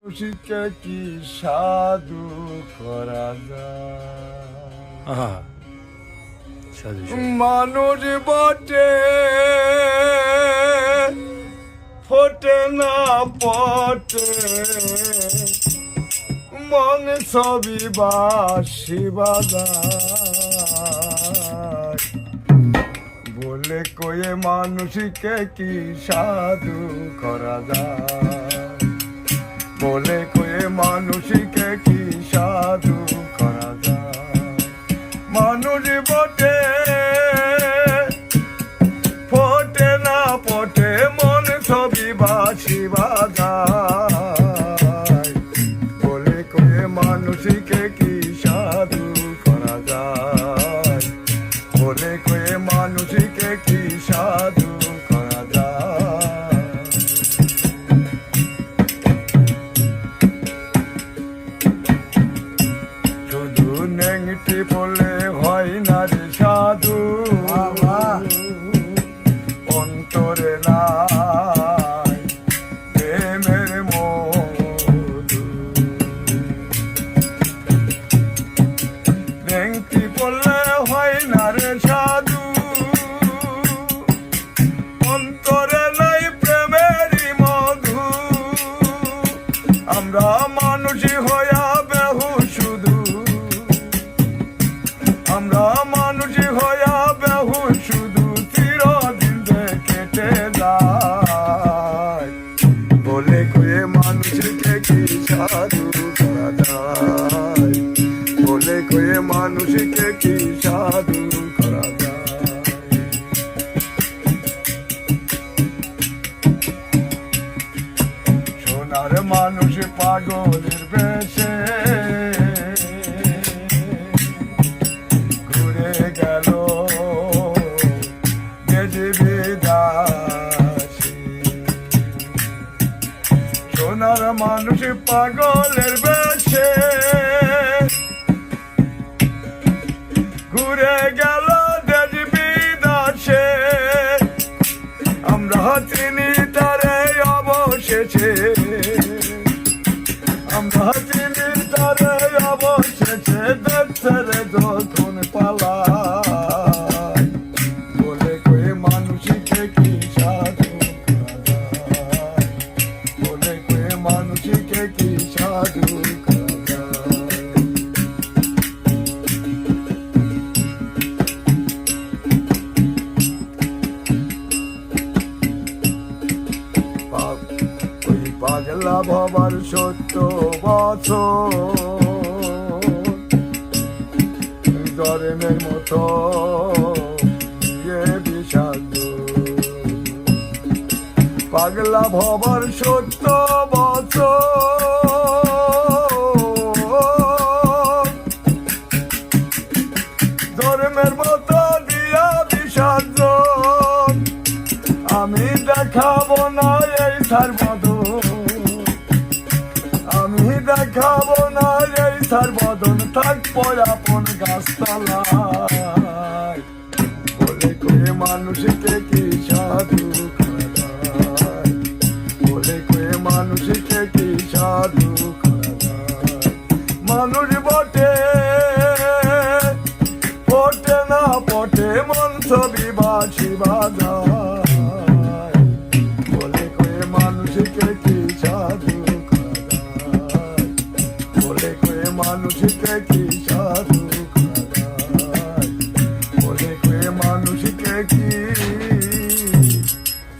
খুশিকে কি সাধু করা যায়? মানুষ বটে ফোটে না পটে, মন ছবি বাসি বাজায়। বলে কয়ে মানুষকে কি সাধু করা যায়? বলে কয়ে মানুষকে কি সাধু করা যায়? মানুষ বটে ফোটে না পটে, মন ছবি বাসি বাজায়। বলে কয়ে মানুষকে কি সাধু করা যায়? বলে কয়ে মানুষকে কি সাধু করা যায়? শুধু নেংটি বলে হয় না রে সাধু, অন্তরে নাই প্রেমের মধু। নেংটি বললে হয় না রে সাধু, অন্তরে নাই প্রেমেরই মধু। আমরা মানুষই হইয়া বেহু শুধু, আমরা মানুষই হইয়া বেহু শুধু, চিরদিন কেটে যায়। বলে কয়ে মানুষকে কি সাধু করা যায়? বলে কয়ে মানুষকে কি সাধু করা যায়? সোনার মানুষ পাগলের বেশে ঘুরে গেল বিদাসী। সোনার মানুষ পাগলের বেশে ঘুরে গেল দেশ বিদাসে। আমরা চিনি তারে অবশেষে, আমরা চিনি তারে অবশেষে, দেখছে রে যখন পালায়। বলে কয়ে মানুষকে কি সাধু করা যায়? বলে কয়ে মানুষকে কি সাধু করা যায়? ওই পাগলা ভবার 70 বছর ধর্মের মতো বিষাদ। পাগলা ভবার 70 বছর ধর্মের মতো দিয়া বিষাদ। আমি দেখাবো না এই সারবদন, আমি দেখাবো না এই সারবদন, থাকবো আপন গাছতলায়। বলে কয়ে মানুষকে কি সাধু করা যায়? বলে কয়ে মানুষকে কি সাধু করা যায়? মানুষ বটে ফোটে না পটে, মন ছবি বাসি বাজায়। বলে কয়ে মানুষকে কি সাধু করা যায়? বলে কয়ে মানুষকে কি সাধু করা যায়? বলে কয়ে মানুষকে কি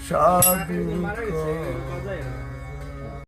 সাধু করা যায়?